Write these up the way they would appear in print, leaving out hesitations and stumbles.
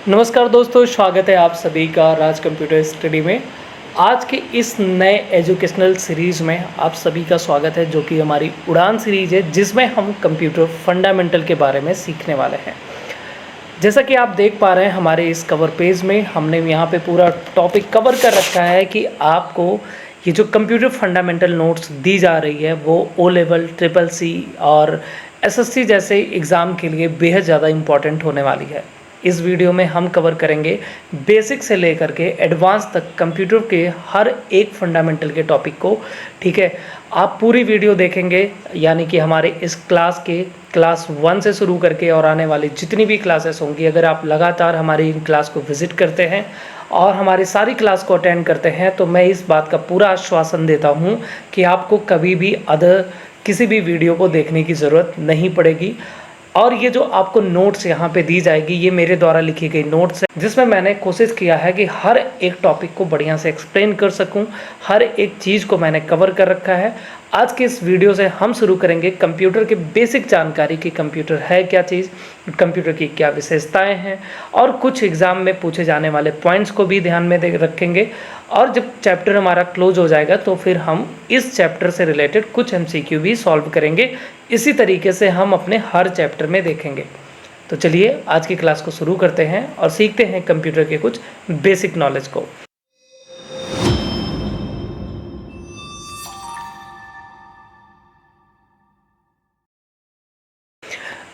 नमस्कार दोस्तों, स्वागत है आप सभी का राज कंप्यूटर स्टडी में। आज के इस नए एजुकेशनल सीरीज़ में आप सभी का स्वागत है, जो कि हमारी उड़ान सीरीज़ है, जिसमें हम कंप्यूटर फंडामेंटल के बारे में सीखने वाले हैं। जैसा कि आप देख पा रहे हैं हमारे इस कवर पेज में हमने यहाँ पे पूरा टॉपिक कवर कर रखा है कि आपको ये जो कंप्यूटर फंडामेंटल नोट्स दी जा रही है वो ओ लेवल, ट्रिपल सी और एसएससी जैसे एग्ज़ाम के लिए बेहद ज़्यादा इम्पॉर्टेंट होने वाली है। इस वीडियो में हम कवर करेंगे बेसिक से लेकर के एडवांस तक कंप्यूटर के हर एक फंडामेंटल के टॉपिक को। ठीक है, आप पूरी वीडियो देखेंगे, यानी कि हमारे इस क्लास 1 से शुरू करके और आने वाली जितनी भी क्लासेस होंगी, अगर आप लगातार हमारी इन क्लास को विज़िट करते हैं और हमारी सारी क्लास को अटेंड करते हैं, तो मैं इस बात का पूरा आश्वासन देता हूँ कि आपको कभी भी किसी भी वीडियो को देखने की ज़रूरत नहीं पड़ेगी। और ये जो आपको नोट्स यहाँ पे दी जाएगी, ये मेरे द्वारा लिखी गई नोट्स है, जिसमें मैंने कोशिश किया है कि हर एक टॉपिक को बढ़िया से एक्सप्लेन कर सकूं। हर एक चीज़ को मैंने कवर कर रखा है। आज के इस वीडियो से हम शुरू करेंगे कंप्यूटर के बेसिक जानकारी कि कंप्यूटर है क्या चीज़, कंप्यूटर की क्या विशेषताएं हैं, और कुछ एग्ज़ाम में पूछे जाने वाले पॉइंट्स को भी ध्यान में रखेंगे। और जब चैप्टर हमारा क्लोज हो जाएगा तो फिर हम इस चैप्टर से रिलेटेड कुछ एमसीक्यू भी सॉल्व करेंगे। इसी तरीके से हम अपने हर चैप्टर में देखेंगे। तो चलिए आज की क्लास को शुरू करते हैं और सीखते हैं कंप्यूटर के कुछ बेसिक नॉलेज को।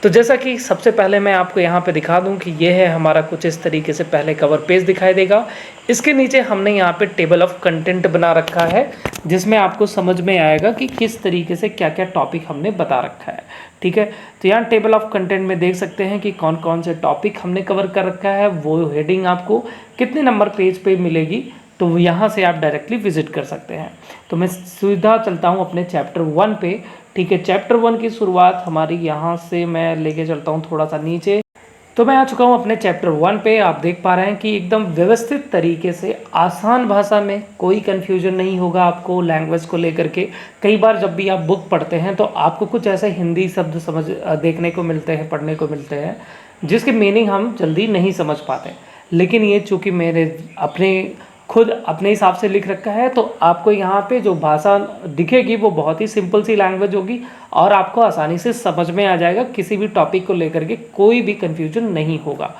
तो जैसा कि सबसे पहले मैं आपको यहाँ पे दिखा दूँ कि ये है हमारा कुछ इस तरीके से पहले कवर पेज दिखाई देगा। इसके नीचे हमने यहाँ पे टेबल ऑफ कंटेंट बना रखा है, जिसमें आपको समझ में आएगा कि किस तरीके से क्या क्या टॉपिक हमने बता रखा है। ठीक है, तो यहाँ टेबल ऑफ कंटेंट में देख सकते हैं कि कौन कौन से टॉपिक हमने कवर कर रखा है, वो हेडिंग आपको कितने नंबर पेज पे मिलेगी, तो यहाँ से आप डायरेक्टली विजिट कर सकते हैं। तो मैं सीधा चलता हूँ अपने चैप्टर 1 पे। ठीक है, चैप्टर 1 की शुरुआत हमारी यहाँ से मैं लेके चलता हूँ थोड़ा सा नीचे। तो मैं आ चुका हूँ अपने चैप्टर 1 पे। आप देख पा रहे हैं कि एकदम व्यवस्थित तरीके से आसान भाषा में, कोई कन्फ्यूजन नहीं होगा आपको लैंग्वेज को लेकर के। कई बार जब भी आप बुक पढ़ते हैं तो आपको कुछ ऐसे हिंदी शब्द देखने को मिलते हैं, पढ़ने को मिलते हैं, जिसके मीनिंग हम जल्दी नहीं समझ पाते। लेकिन ये चूँकि मेरे खुद अपने हिसाब से लिख रखा है, तो आपको यहाँ पे जो भाषा दिखेगी वो बहुत ही सिंपल सी लैंग्वेज होगी और आपको आसानी से समझ में आ जाएगा। किसी भी टॉपिक को लेकर के कोई भी कन्फ्यूजन नहीं होगा।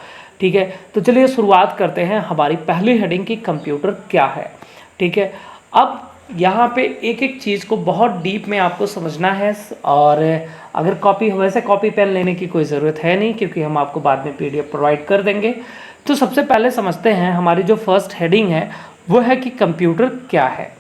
ठीक है, तो चलिए शुरुआत करते हैं हमारी पहली हेडिंग की, कंप्यूटर क्या है। ठीक है, अब यहाँ पे एक एक चीज़ को बहुत डीप में आपको समझना है। और अगर वैसे कॉपी पेन लेने की कोई ज़रूरत है नहीं, क्योंकि हम आपको बाद में PDF प्रोवाइड कर देंगे। तो सबसे पहले समझते हैं हमारी जो फर्स्ट हेडिंग है वो है कि कंप्यूटर क्या है।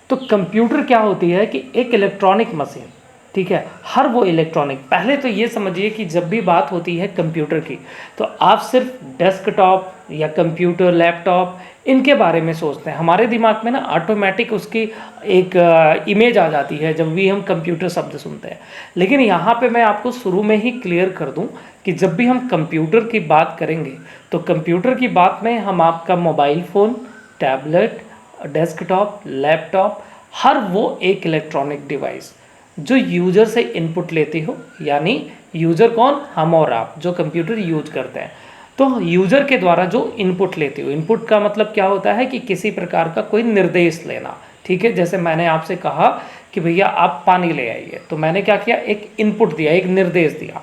तो कंप्यूटर क्या होती है कि एक इलेक्ट्रॉनिक मशीन। ठीक है, हर वो इलेक्ट्रॉनिक, पहले तो ये समझिए कि जब भी बात होती है कंप्यूटर की, तो आप सिर्फ डेस्कटॉप या कंप्यूटर, लैपटॉप, इनके बारे में सोचते हैं। हमारे दिमाग में ना ऑटोमेटिक उसकी एक इमेज आ जाती है जब भी हम कंप्यूटर शब्द सुनते हैं। लेकिन यहाँ पे मैं आपको शुरू में ही क्लियर कर दूँ कि जब भी हम कंप्यूटर की बात करेंगे तो कंप्यूटर की बात में हम आपका mobile phone, tablet, desktop, laptop, हर वो एक इलेक्ट्रॉनिक डिवाइस जो यूज़र से इनपुट लेती हो, यानी यूज़र कौन, हम और आप जो कंप्यूटर यूज करते हैं, तो यूज़र के द्वारा जो इनपुट लेती हो। इनपुट का मतलब क्या होता है कि किसी प्रकार का कोई निर्देश लेना। ठीक है, जैसे मैंने आपसे कहा कि भैया आप पानी ले आइए, तो मैंने क्या किया, एक इनपुट दिया, एक निर्देश दिया।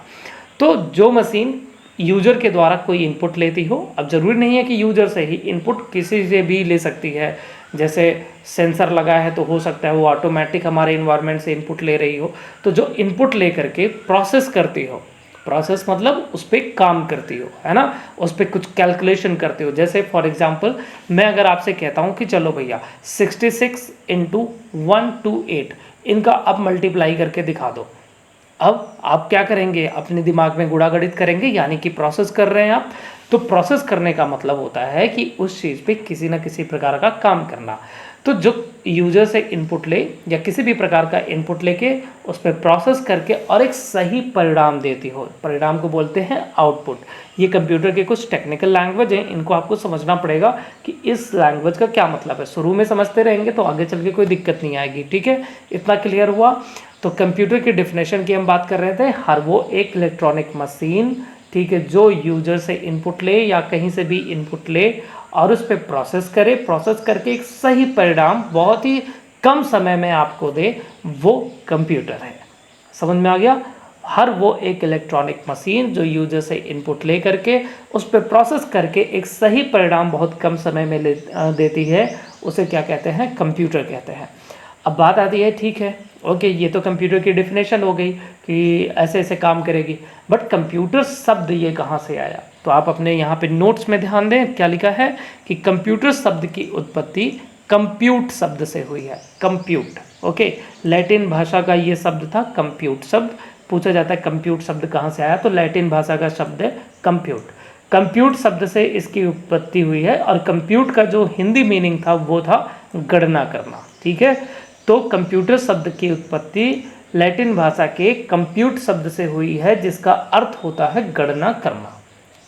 तो जो मशीन यूज़र के द्वारा कोई इनपुट लेती हो, अब ज़रूरी नहीं है कि यूज़र से ही, इनपुट किसी से भी ले सकती है। जैसे सेंसर लगा है तो हो सकता है वो ऑटोमेटिक हमारे इन्वायरमेंट से इनपुट ले रही हो। तो जो इनपुट ले करके प्रोसेस करती हो, प्रोसेस मतलब उस पर काम करती हो, है ना, उस पर कुछ कैलकुलेशन करती हो। जैसे फॉर एग्जांपल मैं अगर आपसे कहता हूँ कि चलो भैया 66 × 128 इनका अब मल्टीप्लाई करके दिखा दो, अब आप क्या करेंगे, अपने दिमाग में गुणा गणित करेंगे, यानी कि प्रोसेस कर रहे हैं आप। तो प्रोसेस करने का मतलब होता है कि उस चीज़ पे किसी न किसी प्रकार का काम करना। तो जो यूज़र से इनपुट ले या किसी भी प्रकार का इनपुट लेके उस पर प्रोसेस करके और एक सही परिणाम देती हो, परिणाम को बोलते हैं आउटपुट। ये कंप्यूटर के कुछ टेक्निकल लैंग्वेज हैं, इनको आपको समझना पड़ेगा कि इस लैंग्वेज का क्या मतलब है। शुरू में समझते रहेंगे तो आगे चल के कोई दिक्कत नहीं आएगी। ठीक है, इतना क्लियर हुआ। तो कंप्यूटर की डेफिनेशन की हम बात कर रहे थे, हर वो एक इलेक्ट्रॉनिक मशीन ठीक है, जो यूजर से इनपुट ले या कहीं से भी इनपुट ले और उस पर प्रोसेस करे, प्रोसेस करके एक सही परिणाम बहुत ही कम समय में आपको दे, वो कंप्यूटर है। समझ में आ गया? हर वो एक इलेक्ट्रॉनिक मशीन जो यूजर से इनपुट ले करके उस पर प्रोसेस करके एक सही परिणाम बहुत कम समय में देती है, उसे क्या कहते हैं? कंप्यूटर कहते हैं। अब बात आती है, ठीक है, ओके, ये तो कंप्यूटर की डेफिनेशन हो गई कि ऐसे ऐसे काम करेगी, बट कंप्यूटर शब्द ये कहाँ से आया? तो आप अपने यहाँ पे नोट्स में ध्यान दें, क्या लिखा है कि कंप्यूटर शब्द की उत्पत्ति कंप्यूट शब्द से हुई है। कंप्यूट, ओके, लैटिन भाषा का ये शब्द था कंप्यूट शब्द। पूछा जाता है कंप्यूट शब्द कहाँ से आया, तो लैटिन भाषा का शब्द है कंप्यूट। कंप्यूट शब्द से इसकी उत्पत्ति हुई है और कंप्यूट का जो हिंदी मीनिंग था वो था गणना करना। ठीक है, तो कंप्यूटर शब्द की उत्पत्ति लैटिन भाषा के कंप्यूट शब्द से हुई है, जिसका अर्थ होता है गणना करना।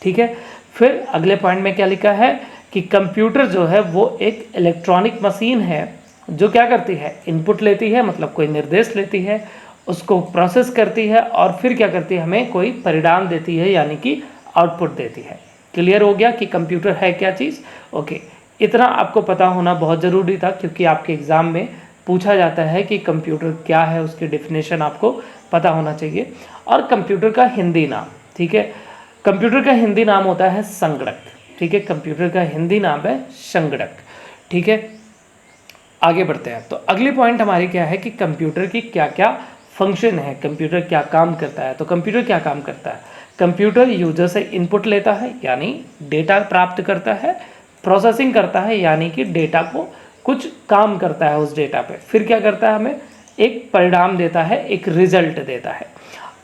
ठीक है, फिर अगले पॉइंट में क्या लिखा है कि कंप्यूटर जो है वो एक इलेक्ट्रॉनिक मशीन है जो क्या करती है? इनपुट लेती है, मतलब कोई निर्देश लेती है, उसको प्रोसेस करती है और फिर क्या करती है? हमें कोई परिणाम देती है, यानी कि आउटपुट देती है। क्लियर हो गया कि कंप्यूटर है क्या चीज़? ओके, इतना आपको पता होना बहुत ज़रूरी था, क्योंकि आपके एग्ज़ाम में पूछा जाता है कि कंप्यूटर क्या है, उसकी डेफिनेशन आपको पता होना चाहिए। और कंप्यूटर का हिंदी नाम, ठीक है, कंप्यूटर का हिंदी नाम होता है संगणक। ठीक है, कंप्यूटर का हिंदी नाम है संगणक। ठीक है, आगे बढ़ते हैं। तो अगली पॉइंट हमारी क्या है कि कंप्यूटर की क्या क्या फंक्शन है, कंप्यूटर क्या काम करता है। तो कंप्यूटर क्या काम करता है? कंप्यूटर यूजर से इनपुट लेता है, यानी डेटा प्राप्त करता है, प्रोसेसिंग करता है, यानी कि डेटा को कुछ काम करता है उस डेटा पे, फिर क्या करता है? हमें एक परिणाम देता है, एक रिजल्ट देता है।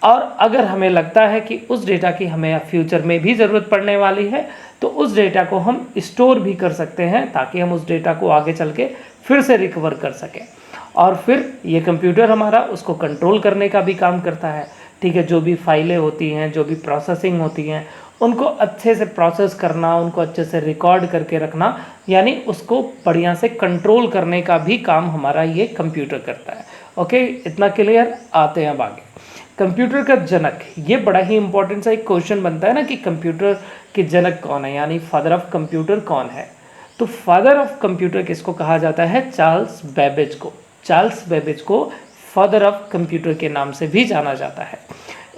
और अगर हमें लगता है कि उस डेटा की हमें फ्यूचर में भी ज़रूरत पड़ने वाली है, तो उस डेटा को हम स्टोर भी कर सकते हैं, ताकि हम उस डेटा को आगे चल के फिर से रिकवर कर सकें। और फिर ये कंप्यूटर हमारा उसको कंट्रोल करने का भी काम करता है। ठीक है, जो भी फाइलें होती हैं, जो भी प्रोसेसिंग होती हैं, उनको अच्छे से प्रोसेस करना, उनको अच्छे से रिकॉर्ड करके रखना, यानी उसको बढ़िया से कंट्रोल करने का भी काम हमारा ये कंप्यूटर करता है। ओके, इतना क्लियर? आते हैं अब आगे। कंप्यूटर का जनक, ये बड़ा ही इंपॉर्टेंट सा एक क्वेश्चन बनता है ना कि कंप्यूटर के जनक कौन है, यानी फादर ऑफ कंप्यूटर कौन है। तो फादर ऑफ कंप्यूटर किसको कहा जाता है? चार्ल्स बेबेज को। चार्ल्स बेबेज को फादर ऑफ कंप्यूटर के नाम से भी जाना जाता है।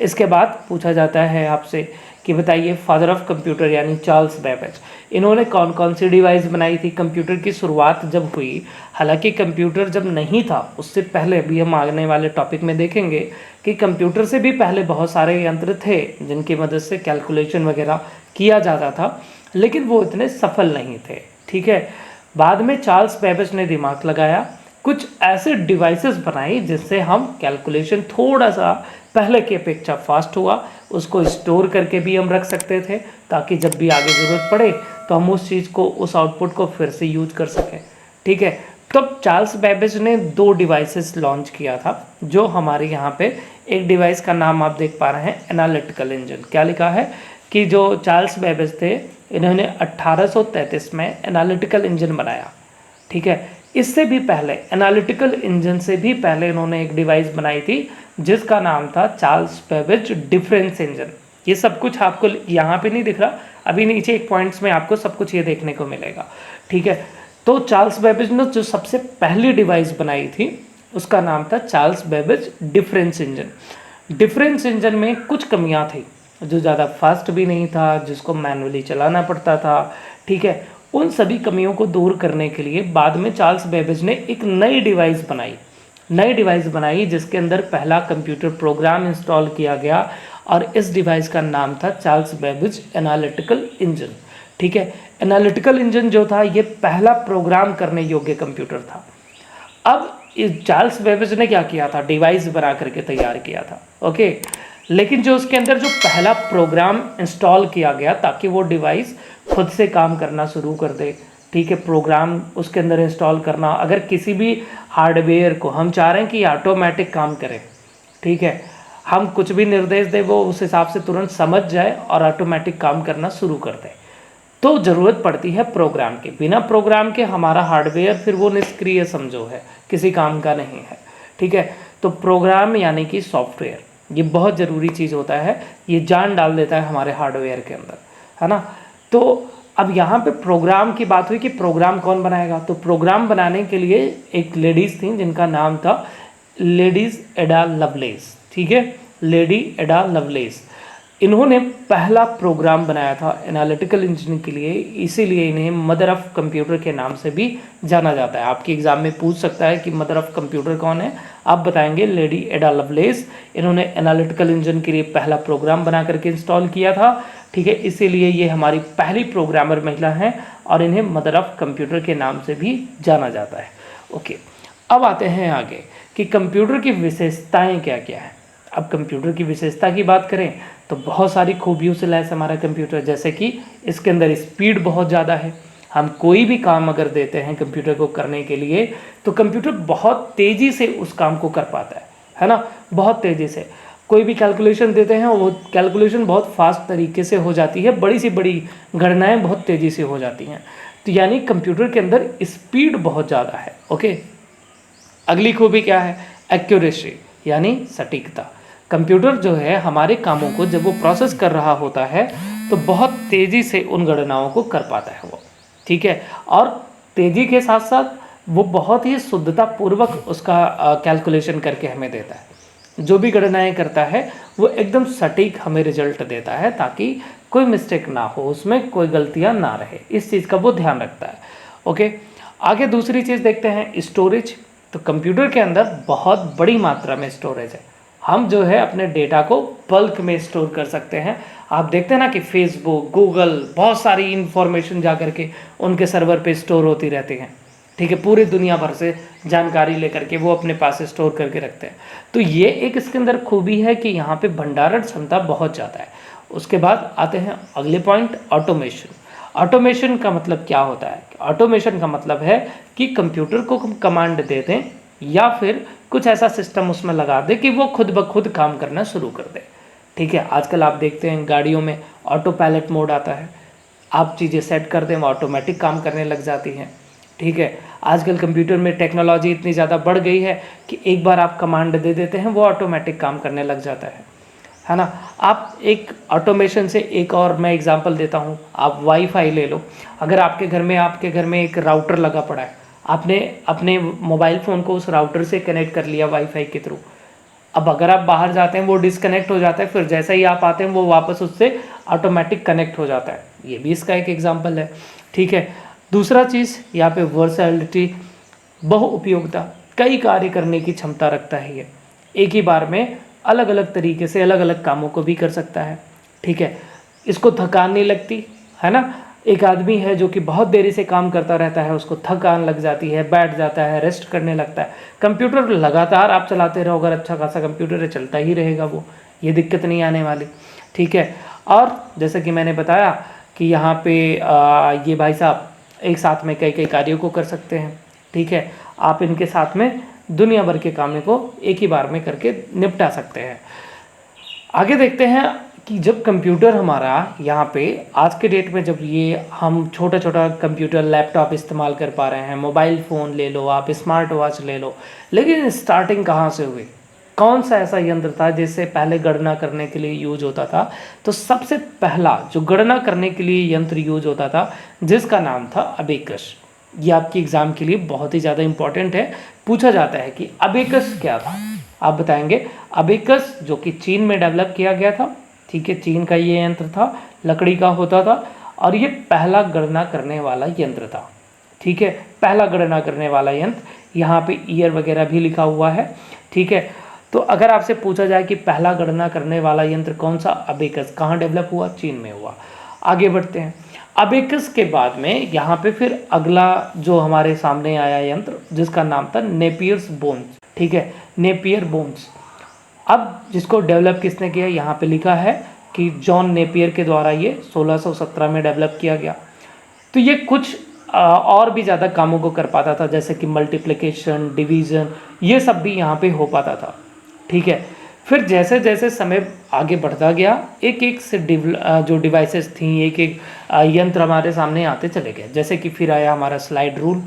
इसके बाद पूछा जाता है आपसे कि बताइए फादर ऑफ कंप्यूटर यानी चार्ल्स बेबेज, इन्होंने कौन कौन सी डिवाइस बनाई थी? कंप्यूटर की शुरुआत जब हुई, हालांकि कंप्यूटर जब नहीं था उससे पहले, भी हम आने वाले टॉपिक में देखेंगे कि कंप्यूटर से भी पहले बहुत सारे यंत्र थे जिनकी मदद से कैलकुलेशन वगैरह किया जाता था, लेकिन वो इतने सफल नहीं थे। ठीक है, बाद में चार्ल्स बेबेज ने दिमाग लगाया, कुछ ऐसे डिवाइसेस बनाई जिससे हम कैलकुलेशन थोड़ा सा पहले की अपेक्षा फास्ट हुआ, उसको स्टोर करके भी हम रख सकते थे, ताकि जब भी आगे ज़रूरत पड़े तो हम उस चीज़ को, उस आउटपुट को फिर से यूज कर सकें। ठीक है, तब चार्ल्स बेबेज ने 2 डिवाइसेस लॉन्च किया था, जो हमारे यहाँ पे एक डिवाइस का नाम आप देख पा रहे हैं, एनालिटिकल इंजन। क्या लिखा है कि जो चार्ल्स बेबेज थे, इन्होंने 1833 में एनालिटिकल इंजन बनाया। ठीक है, इससे भी पहले, एनालिटिकल इंजन से भी पहले इन्होंने एक डिवाइस बनाई थी जिसका नाम था चार्ल्स बेबेज डिफरेंस इंजन। ये सब कुछ आपको यहाँ पे नहीं दिख रहा, अभी नीचे एक पॉइंट्स में आपको सब कुछ ये देखने को मिलेगा। ठीक है, तो चार्ल्स बेबेज ने जो सबसे पहली डिवाइस बनाई थी उसका नाम था Charles Babbage difference engine. Difference engine में कुछ कमियां थी, जो ज़्यादा फास्ट भी नहीं था, जिसको मैनुअली चलाना पड़ता था। ठीक है, उन सभी कमियों को दूर करने के लिए बाद में चार्ल्स बेबेज ने एक नई डिवाइस बनाई जिसके अंदर पहला कंप्यूटर प्रोग्राम इंस्टॉल किया गया, और इस डिवाइस का नाम था चार्ल्स बेबेज एनालिटिकल इंजन। ठीक है, एनालिटिकल इंजन जो था ये पहला प्रोग्राम करने योग्य कंप्यूटर था। अब इस चार्ल्स बेबेज ने क्या किया था? डिवाइस बना करके तैयार किया था। ओके, लेकिन जो उसके अंदर जो पहला प्रोग्राम इंस्टॉल किया गया ताकि वो डिवाइस खुद से काम करना शुरू कर दे। ठीक है, प्रोग्राम उसके अंदर इंस्टॉल करना, अगर किसी भी हार्डवेयर को हम चाह रहे हैं कि ऑटोमेटिक काम करे, ठीक है, हम कुछ भी निर्देश दे वो उस हिसाब से तुरंत समझ जाए और ऑटोमेटिक काम करना शुरू कर दे, तो ज़रूरत पड़ती है प्रोग्राम की। बिना प्रोग्राम के हमारा हार्डवेयर फिर वो निष्क्रिय समझो है, किसी काम का नहीं है। ठीक है, तो प्रोग्राम यानी कि सॉफ्टवेयर, ये बहुत ज़रूरी चीज़ होता है, ये जान डाल देता है हमारे हार्डवेयर के अंदर, है ना। तो अब यहाँ पे प्रोग्राम की बात हुई कि प्रोग्राम कौन बनाएगा, तो प्रोग्राम बनाने के लिए एक लेडीज़ थी जिनका नाम था लेडीज़ एडा लवलेस, ठीक है, लेडी एडा लवलेस। इन्होंने पहला प्रोग्राम बनाया था एनालिटिकल इंजीनियरिंग के लिए, इसीलिए इन्हें मदर ऑफ कंप्यूटर के नाम से भी जाना जाता है। आपके एग्जाम में पूछ सकता है कि मदर ऑफ कंप्यूटर कौन है, आप बताएंगे लेडी एडा लवलेस। इन्होंने एनालिटिकल इंजन के लिए पहला प्रोग्राम बना करके इंस्टॉल किया था, ठीक है, इसीलिए ये हमारी पहली प्रोग्रामर महिला हैं और इन्हें मदर ऑफ कंप्यूटर के नाम से भी जाना जाता है। ओके, अब आते हैं आगे कि कंप्यूटर की विशेषताएँ क्या क्या हैं। अब कंप्यूटर की विशेषता की बात करें तो बहुत सारी खूबियों से लैस हमारा कंप्यूटर, जैसे कि इसके अंदर स्पीड बहुत ज़्यादा है। हम कोई भी काम अगर देते हैं कंप्यूटर को करने के लिए तो कंप्यूटर बहुत तेज़ी से उस काम को कर पाता है ना, बहुत तेज़ी से। कोई भी कैलकुलेशन देते हैं वो कैलकुलेशन बहुत फास्ट तरीके से हो जाती है, बड़ी से बड़ी गणनाएँ बहुत तेज़ी से हो जाती हैं। तो यानी कंप्यूटर के अंदर स्पीड बहुत ज़्यादा है। ओके, अगली खूबी क्या है, एक्यूरेसी यानी सटीकता। कंप्यूटर जो है हमारे कामों को जब वो प्रोसेस कर रहा होता है तो बहुत तेज़ी से उन गणनाओं को कर पाता है वो, ठीक है, और तेज़ी के साथ साथ वो बहुत ही शुद्धता पूर्वक उसका कैलकुलेशन करके हमें देता है। जो भी गणनाएं करता है वो एकदम सटीक हमें रिजल्ट देता है, ताकि कोई मिस्टेक ना हो, उसमें कोई गलतियां ना रहे, इस चीज़ का वो ध्यान रखता है। ओके, आगे दूसरी चीज़ देखते हैं, स्टोरेज। तो कंप्यूटर के अंदर बहुत बड़ी मात्रा में स्टोरेज है। हम जो है अपने डेटा को बल्क में स्टोर कर सकते हैं। आप देखते हैं ना कि फेसबुक, गूगल, बहुत सारी इन्फॉर्मेशन जा कर के उनके सर्वर पे स्टोर होती रहती हैं, ठीक है, पूरी दुनिया भर से जानकारी लेकर के वो अपने पास स्टोर करके रखते हैं। तो ये एक इसके अंदर खूबी है कि यहाँ पे भंडारण क्षमता बहुत ज़्यादा है। उसके बाद आते हैं अगले पॉइंट, ऑटोमेशन। ऑटोमेशन का मतलब क्या होता है, ऑटोमेशन का मतलब है कि कंप्यूटर को हम कमांड दे दें या फिर कुछ ऐसा सिस्टम उसमें लगा दे कि वो खुद ब खुद काम करना शुरू कर दे, ठीक है। आजकल आप देखते हैं गाड़ियों में ऑटो पायलट मोड आता है, आप चीज़ें सेट कर दें वो ऑटोमेटिक काम करने लग जाती हैं, ठीक है। आजकल कंप्यूटर में टेक्नोलॉजी इतनी ज़्यादा बढ़ गई है कि एक बार आप कमांड दे देते हैं वो ऑटोमेटिक काम करने लग जाता है ना। आप एक ऑटोमेशन से एक और मैं एग्जांपल देता हूँ, आप वाईफाई ले लो। अगर आपके घर में एक राउटर लगा पड़ा है, आपने अपने मोबाइल फ़ोन को उस राउटर से कनेक्ट कर लिया वाईफाई के थ्रू। अब अगर आप बाहर जाते हैं वो डिसकनेक्ट हो जाता है, फिर जैसे ही आप आते हैं वो वापस उससे ऑटोमेटिक कनेक्ट हो जाता है। ये भी इसका एक एग्जांपल है, ठीक है। दूसरा चीज़ यहाँ पे वर्सैलिटी, बहुउपयोगिता, कई कार्य करने की क्षमता रखता है ये, एक ही बार में अलग अलग तरीके से अलग अलग कामों को भी कर सकता है, ठीक है। इसको थकान नहीं लगती, है ना। एक आदमी है जो कि बहुत देरी से काम करता रहता है, उसको थकान लग जाती है, बैठ जाता है, रेस्ट करने लगता है। कंप्यूटर लगातार आप चलाते रहो, अगर अच्छा खासा कंप्यूटर है चलता ही रहेगा वो, ये दिक्कत नहीं आने वाली, ठीक है। और जैसा कि मैंने बताया कि यहाँ पे ये भाई साहब एक साथ में कई कई कार्यों को कर सकते हैं, ठीक है। आप इनके साथ में दुनिया भर के काम को एक ही बार में करके निपटा सकते हैं। आगे देखते हैं कि जब कंप्यूटर हमारा यहाँ पे आज के डेट में, जब ये हम छोटा छोटा कंप्यूटर, लैपटॉप इस्तेमाल कर पा रहे हैं, मोबाइल फ़ोन ले लो आप, स्मार्ट वॉच ले लो, लेकिन स्टार्टिंग कहाँ से हुई, कौन सा ऐसा यंत्र था जिससे पहले गणना करने के लिए यूज होता था। तो सबसे पहला जो गणना करने के लिए यंत्र यूज होता था जिसका नाम था अबेकस। ये आपके एग्ज़ाम के लिए बहुत ही ज़्यादा इम्पॉर्टेंट है, पूछा जाता है कि अबेकस क्या था, आप बताएंगे। अबेकस जो कि चीन में डेवलप किया गया था, ठीक है, चीन का ये यंत्र था, लकड़ी का होता था और ये पहला गणना करने वाला यंत्र था, ठीक है, पहला गणना करने वाला यंत्र। यहाँ पे ईयर वगैरह भी लिखा हुआ है, ठीक है। तो अगर आपसे पूछा जाए कि पहला गणना करने वाला यंत्र कौन सा, अबेकस, कहाँ डेवलप हुआ, चीन में हुआ। आगे बढ़ते हैं, अबेकस के बाद में यहाँ पे फिर अगला जो हमारे सामने आया यंत्र जिसका नाम था नेपियर्स बोन्स, ठीक है, नेपियर बोन्स। अब जिसको डेवलप किसने किया, यहाँ पे लिखा है कि जॉन नेपियर के द्वारा ये 1617 में डेवलप किया गया। तो ये कुछ और भी ज़्यादा कामों को कर पाता था, जैसे कि मल्टीप्लिकेशन, डिवीज़न, ये सब भी यहाँ पे हो पाता था, ठीक है। फिर जैसे जैसे समय आगे बढ़ता गया, एक एक से जो डिवाइसेस थी, एक एक यंत्र हमारे सामने आते चले गए। जैसे कि फिर आया हमारा स्लाइड रूल,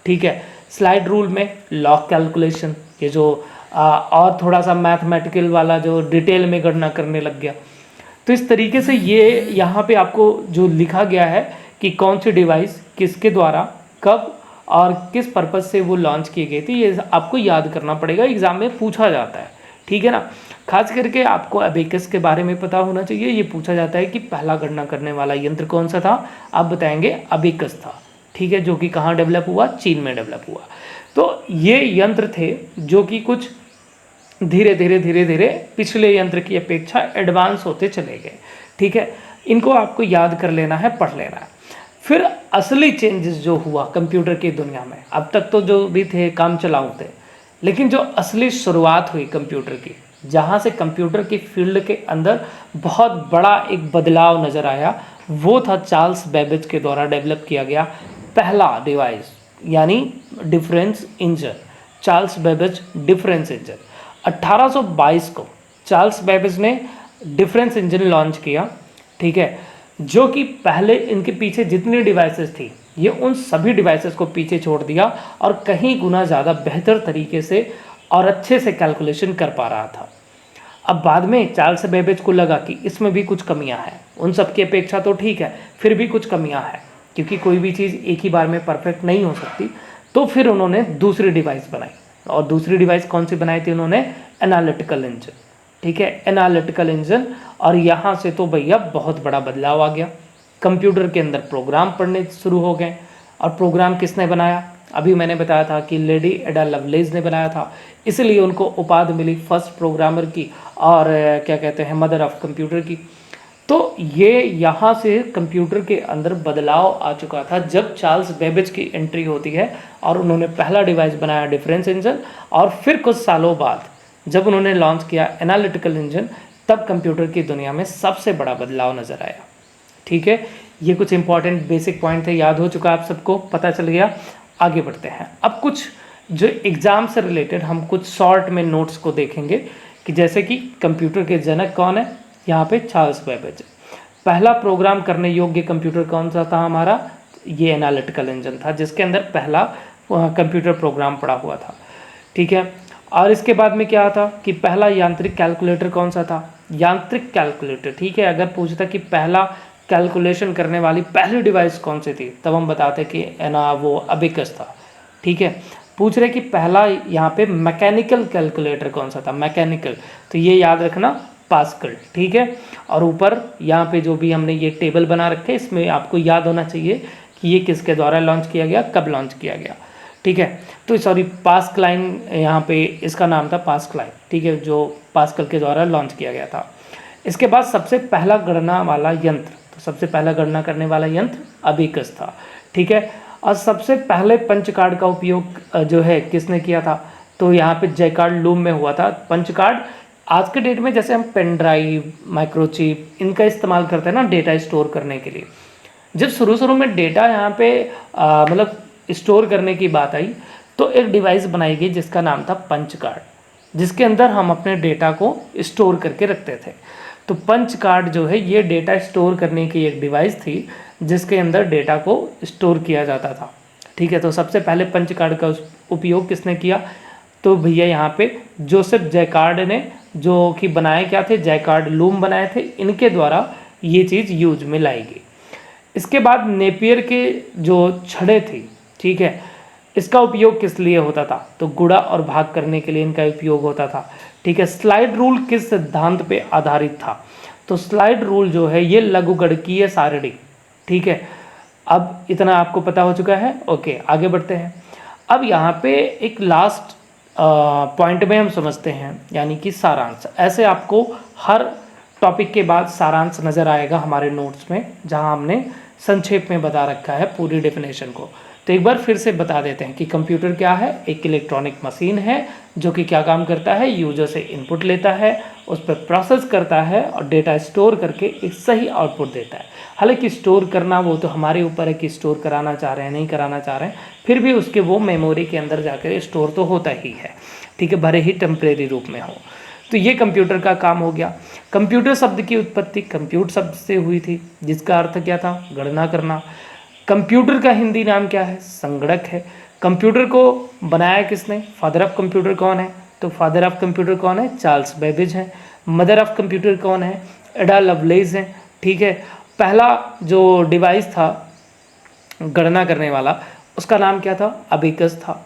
ठीक है। स्लाइड रूल में लॉग कैलकुलेशन, ये जो और थोड़ा सा मैथमेटिकल वाला जो डिटेल में गणना करने लग गया। तो इस तरीके से ये यहाँ पे आपको जो लिखा गया है कि कौन सी डिवाइस किसके द्वारा कब और किस पर्पज़ से वो लॉन्च की गई थी, ये आपको याद करना पड़ेगा, एग्ज़ाम में पूछा जाता है, ठीक है ना। खास करके आपको अबेकस के बारे में पता होना चाहिए। ये पूछा जाता है कि पहला गणना करने वाला यंत्र कौन सा था, आप बताएंगे अबेकस था, ठीक है, जो कि कहाँ डेवलप हुआ, चीन में डेवलप हुआ। तो ये यंत्र थे जो कि कुछ धीरे धीरे पिछले यंत्र की अपेक्षा एडवांस होते चले गए, ठीक है। इनको आपको याद कर लेना है, पढ़ लेना है। फिर असली चेंजेस जो हुआ कंप्यूटर की दुनिया में, अब तक तो जो भी थे काम चलाऊ थे, लेकिन जो असली शुरुआत हुई कंप्यूटर की, जहाँ से कंप्यूटर की फील्ड के अंदर बहुत बड़ा एक बदलाव नज़र आया, वो था चार्ल्स बेबेज के द्वारा डेवलप किया गया पहला डिवाइस, यानी difference engine. Charles Babbage difference engine 1822 को चार्ल्स बेबेज ने डिफरेंस इंजन लॉन्च किया, ठीक है, जो कि पहले इनके पीछे जितनी डिवाइसेस थी ये उन सभी डिवाइसेस को पीछे छोड़ दिया और कहीं गुना ज़्यादा बेहतर तरीके से और अच्छे से कैलकुलेशन कर पा रहा था। अब बाद में चार्ल्स बेबेज को लगा कि इसमें भी कुछ कमियां हैं, उन सब की अपेक्षा तो ठीक है, फिर भी कुछ कमियां हैं, क्योंकि कोई भी चीज़ एक ही बार में परफेक्ट नहीं हो सकती। तो फिर उन्होंने दूसरी डिवाइस बनाई, और दूसरी डिवाइस कौन सी बनाई थी उन्होंने, एनालिटिकल इंजन, ठीक है, एनालिटिकल इंजन। और यहाँ से तो भैया बहुत बड़ा बदलाव आ गया, कंप्यूटर के अंदर प्रोग्राम पढ़ने शुरू हो गए। और प्रोग्राम किसने बनाया, अभी मैंने बताया था कि लेडी एडा लवलेज ने बनाया था, इसलिए उनको उपाधि मिली फर्स्ट प्रोग्रामर की, और क्या कहते हैं, मदर ऑफ कंप्यूटर की। तो ये यहाँ से कंप्यूटर के अंदर बदलाव आ चुका था जब चार्ल्स बेबेज की एंट्री होती है और उन्होंने पहला डिवाइस बनाया डिफरेंस इंजन। और फिर कुछ सालों बाद जब उन्होंने लॉन्च किया एनालिटिकल इंजन, तब कंप्यूटर की दुनिया में सबसे बड़ा बदलाव नज़र आया, ठीक है। ये कुछ इंपॉर्टेंट बेसिक पॉइंट थे, याद हो चुका आप सबको, पता चल गया। आगे बढ़ते हैं। अब कुछ जो एग्ज़ाम से रिलेटेड हम कुछ शॉर्ट में नोट्स को देखेंगे कि जैसे कि कंप्यूटर के जनक कौन है, यहाँ पे चार्ल्स बेबेज। पहला प्रोग्राम करने योग्य कंप्यूटर कौन सा था हमारा, ये एनालिटिकल इंजन था, जिसके अंदर पहला कंप्यूटर प्रोग्राम पड़ा हुआ था, ठीक है। और इसके बाद में क्या था कि पहला यांत्रिक कैलकुलेटर कौन सा था, यांत्रिक कैलकुलेटर, ठीक है। अगर पूछता कि पहला कैलकुलेशन करने वाली पहली डिवाइस कौन सी थी, तब हम बताते कि ना वो अबेकस था, ठीक है। पूछ रहे कि पहला यहाँ पे मैकेनिकल कैलकुलेटर कौन सा था, मैकेनिकल, तो ये याद रखना पास्कल, ठीक है। और ऊपर यहाँ पे जो भी हमने ये टेबल बना रखे, इसमें आपको याद होना चाहिए कि ये किसके द्वारा लॉन्च किया गया, कब लॉन्च किया गया, ठीक है। तो सॉरी, पास्कलाइन, यहाँ पे इसका नाम था पास्कलाइन, ठीक है, जो पास्कल के द्वारा लॉन्च किया गया था। इसके बाद सबसे पहला गणना वाला यंत्र, तो सबसे पहला गणना करने वाला यंत्र अबेकस था, ठीक है। और सबसे पहले पंच कार्ड का उपयोग जो है किसने किया था, तो यहाँ पे जैकार्ड लूम में हुआ था। पंच कार्ड आज के डेट में जैसे हम पेन ड्राइव, माइक्रोचिप, इनका इस्तेमाल करते हैं ना डेटा स्टोर करने के लिए। जब शुरू में डेटा यहाँ पे मतलब स्टोर करने की बात आई, तो एक डिवाइस बनाई गई जिसका नाम था पंच कार्ड, जिसके अंदर हम अपने डेटा को स्टोर करके रखते थे। तो पंच कार्ड जो है ये डेटा स्टोर करने की एक डिवाइस थी जिसके अंदर डेटा को स्टोर किया जाता था, ठीक है। तो सबसे पहले पंच कार्ड का उपयोग किसने किया, तो भैया यहाँ पे जोसेफ जैकार्ड ने, जो कि बनाए क्या थे, जैकार्ड लूम बनाए थे, इनके द्वारा ये चीज़ यूज में लाई गई। इसके बाद नेपियर के जो छड़े थे, ठीक है, इसका उपयोग किस लिए होता था, तो गुणा और भाग करने के लिए इनका उपयोग होता था, ठीक है। स्लाइड रूल किस सिद्धांत पे आधारित था, तो स्लाइड रूल जो है ये लघुगणकीय सारणी, ठीक है। अब इतना आपको पता हो चुका है, ओके, आगे बढ़ते हैं। अब यहाँ पे एक लास्ट पॉइंट में हम समझते हैं, यानी कि सारांश। ऐसे आपको हर टॉपिक के बाद सारांश नज़र आएगा हमारे नोट्स में, जहाँ हमने संक्षेप में बता रखा है पूरी डेफिनेशन को। तो एक बार फिर से बता देते हैं कि कंप्यूटर क्या है, एक इलेक्ट्रॉनिक मशीन है जो कि क्या काम करता है, यूजर से इनपुट लेता है, उस पर प्रोसेस करता है और डेटा स्टोर करके एक सही आउटपुट देता है। हालांकि स्टोर करना वो तो हमारे ऊपर है कि स्टोर कराना चाह रहे हैं नहीं कराना चाह रहे हैं, फिर भी उसके वो मेमोरी के अंदर जाकर स्टोर तो होता ही है, ठीक है, भले ही टेम्परेरी रूप में हो। तो ये कंप्यूटर का काम हो गया। कंप्यूटर शब्द की उत्पत्ति कंप्यूट शब्द से हुई थी, जिसका अर्थ क्या था, गणना करना। कंप्यूटर का हिंदी नाम क्या है, संगणक है। कंप्यूटर को बनाया किसने, फादर ऑफ कंप्यूटर कौन है, तो फादर ऑफ कंप्यूटर कौन है? चार्ल्स बेबेज हैं। मदर ऑफ कंप्यूटर कौन है? एडा लवलेस हैं। ठीक है, पहला जो डिवाइस था गणना करने वाला उसका नाम क्या था? अबेकस था।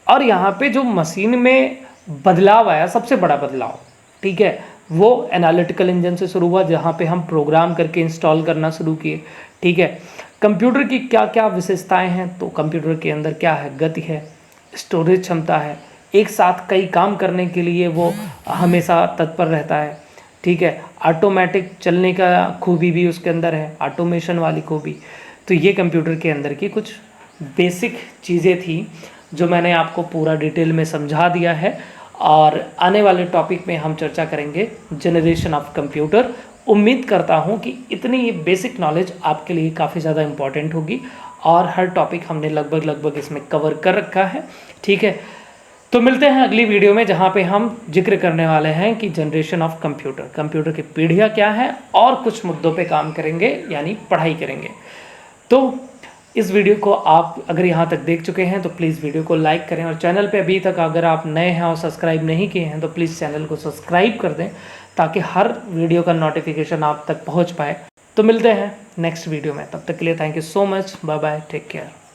और यहाँ पे जो मशीन में बदलाव आया, सबसे बड़ा बदलाव, ठीक है, वो एनालिटिकल इंजन से शुरू हुआ, जहाँ पे हम प्रोग्राम करके इंस्टॉल करना शुरू किए। ठीक है, कंप्यूटर की क्या क्या विशेषताएं हैं? तो कंप्यूटर के अंदर क्या है? गति है, स्टोरेज क्षमता है, एक साथ कई काम करने के लिए वो हमेशा तत्पर रहता है। ठीक है, ऑटोमेटिक चलने का खूबी भी उसके अंदर है, ऑटोमेशन वाली खूबी। तो ये कंप्यूटर के अंदर की कुछ बेसिक चीज़ें थी जो मैंने आपको पूरा डिटेल में समझा दिया है। और आने वाले टॉपिक में हम चर्चा करेंगे जनरेशन ऑफ कंप्यूटर। उम्मीद करता हूँ कि इतनी ये बेसिक नॉलेज आपके लिए काफ़ी ज़्यादा इम्पॉर्टेंट होगी और हर टॉपिक हमने लगभग इसमें कवर कर रखा है। ठीक है, तो मिलते हैं अगली वीडियो में, जहाँ पे हम जिक्र करने वाले हैं कि जनरेशन ऑफ कंप्यूटर, कंप्यूटर की पीढ़ियाँ क्या हैं, और कुछ मुद्दों पे काम करेंगे, यानी पढ़ाई करेंगे। तो इस वीडियो को आप अगर यहाँ तक देख चुके हैं तो प्लीज़ वीडियो को लाइक करें, और चैनल पे अभी तक अगर आप नए हैं और सब्सक्राइब नहीं किए हैं तो प्लीज़ चैनल को सब्सक्राइब कर दें, ताकि हर वीडियो का नोटिफिकेशन आप तक पहुँच पाए। तो मिलते हैं नेक्स्ट वीडियो में, तब तक के लिए thank you so much, bye bye, take care.